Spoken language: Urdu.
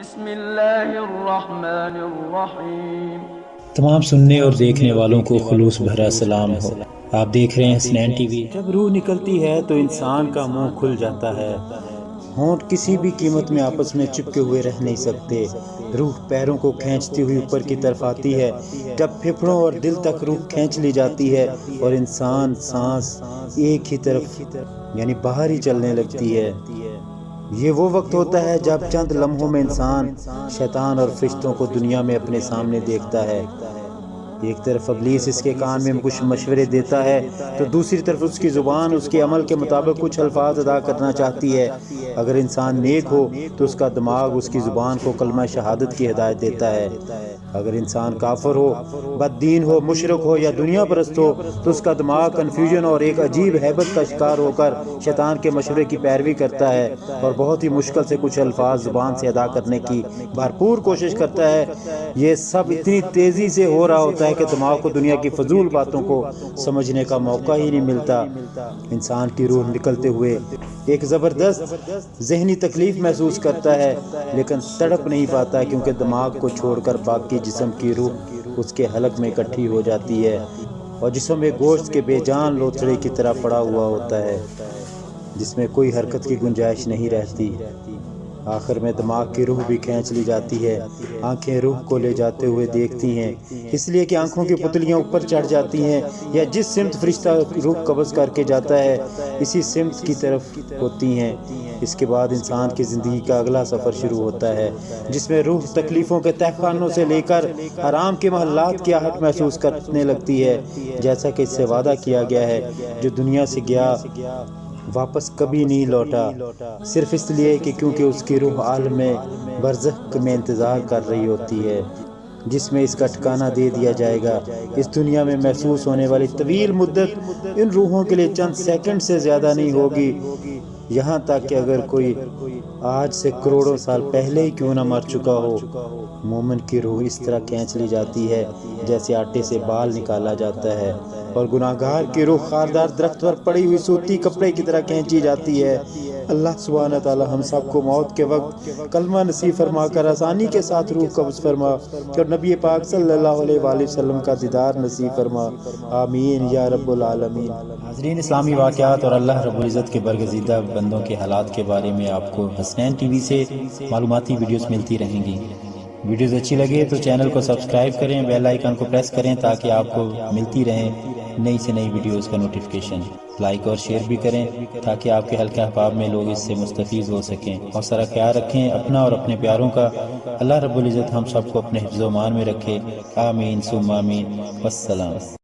بسم اللہ الرحمن الرحیم۔ تمام سننے اور دیکھنے والوں کو خلوص بھرا سلام ہو۔ آپ دیکھ رہے ہیں حسنین ٹی وی۔ جب روح نکلتی ہے تو انسان کا منہ کھل جاتا ہے، ہونٹ کسی بھی قیمت میں آپس میں چپکے ہوئے رہ نہیں سکتے۔ روح پیروں کو کھینچتی ہوئی اوپر کی طرف آتی ہے، جب پھیپھڑوں اور دل تک روح کھینچ لی جاتی ہے اور انسان سانس ایک ہی طرف یعنی باہر ہی چلنے لگتی ہے۔ یہ وہ وقت ہوتا ہے جب چند لمحوں میں انسان شیطان اور فرشتوں کو دنیا میں اپنے سامنے دیکھتا ہے۔ ایک طرف ابلیس اس کے کان میں کچھ مشورے دیتا ہے تو دوسری طرف اس کی زبان اس کے عمل کے مطابق کچھ الفاظ ادا کرنا چاہتی ہے۔ اگر انسان نیک ہو تو اس کا دماغ اس کی زبان کو کلمہ شہادت کی ہدایت دیتا ہے۔ اگر انسان کافر ہو، بد دین ہو، مشرک ہو یا دنیا پرست ہو تو اس کا دماغ کنفیوژن اور ایک عجیب ہیبت کا شکار ہو کر شیطان کے مشورے کی پیروی کرتا ہے اور بہت ہی مشکل سے کچھ الفاظ زبان سے ادا کرنے کی بھرپور کوشش کرتا ہے۔ یہ سب اتنی تیزی سے ہو رہا ہوتا ہے کہ دماغ کو دنیا کی فضول باتوں کو سمجھنے کا موقع ہی نہیں ملتا۔ انسان کی روح نکلتے ہوئے ایک زبردست ذہنی تکلیف محسوس کرتا ہے، لیکن تڑپ نہیں پاتا کیونکہ دماغ کو چھوڑ کر باقی جسم کی روح اس کے حلق میں اکٹھی ہو جاتی ہے اور جسم ایک گوشت کے بے جان لوتھڑے کی طرح پڑا ہوا ہوتا ہے جس میں کوئی حرکت کی گنجائش نہیں رہتی۔ آخر میں دماغ کی روح بھی کھینچ لی جاتی ہے۔ آنکھیں روح کو لے جاتے ہوئے دیکھتی ہیں، اس لیے کہ آنکھوں کی پتلیاں اوپر چڑھ جاتی ہیں یا جس سمت فرشتہ روح قبض کر کے جاتا ہے اسی سمت کی طرف ہوتی ہیں۔ اس کے بعد انسان کی زندگی کا اگلا سفر شروع ہوتا ہے جس میں روح تکلیفوں کے تہ خانوں سے لے کر آرام کے محلات کی آہٹ محسوس کرنے لگتی ہے، جیسا کہ اس سے وعدہ کیا گیا ہے۔ جو دنیا سے گیا واپس کبھی نہیں لوٹا، صرف اس لیے کہ کیونکہ اس کی روح عالم برزخ میں انتظار کر رہی ہوتی ہے جس میں اس کا ٹھکانہ دے دیا جائے گا۔ اس دنیا میں محسوس ہونے والی طویل مدت ان روحوں کے لیے چند سیکنڈ سے زیادہ نہیں ہوگی، یہاں تک کہ اگر کوئی آج سے کروڑوں سال پہلے ہی کیوں نہ مر چکا ہو، مومن کی روح اس طرح کھینچ لی جاتی ہے جیسے آٹے سے بال نکالا جاتا ہے، اور گناہگار کی روح خاردار درخت پر پڑی ہوئی سوتی کپڑے کی طرح کھینچی جاتی ہے۔ اللہ سبحانہ تعالی ہم سب کو موت کے وقت کلمہ نصیب فرما کر آسانی کے ساتھ روح قبض فرما اور نبی پاک صلی اللہ علیہ وآلہ وسلم کا دیدار نصیب فرما، آمین یا رب العالمین۔ حاضرین، اسلامی واقعات اور اللہ رب العزت کے برگزیدہ بندوں کے حالات کے بارے میں آپ کو حسنین ٹی وی سے معلوماتی ویڈیوز ملتی رہیں گی۔ ویڈیوز اچھی لگے تو چینل کو سبسکرائب کریں، بیل آئیکن کو پریس کریں تاکہ آپ کو ملتی رہیں نئی سے نئی ویڈیوز کا نوٹیفیکیشن۔ لائک اور شیئر بھی کریں تاکہ آپ کے حلقہ احباب میں لوگ اس سے مستفیض ہو سکیں۔ اور سارا خیال رکھیں اپنا اور اپنے پیاروں کا۔ اللہ رب العزت ہم سب کو اپنے حفظ و امان میں رکھے، آمین ثم آمین، والسلام۔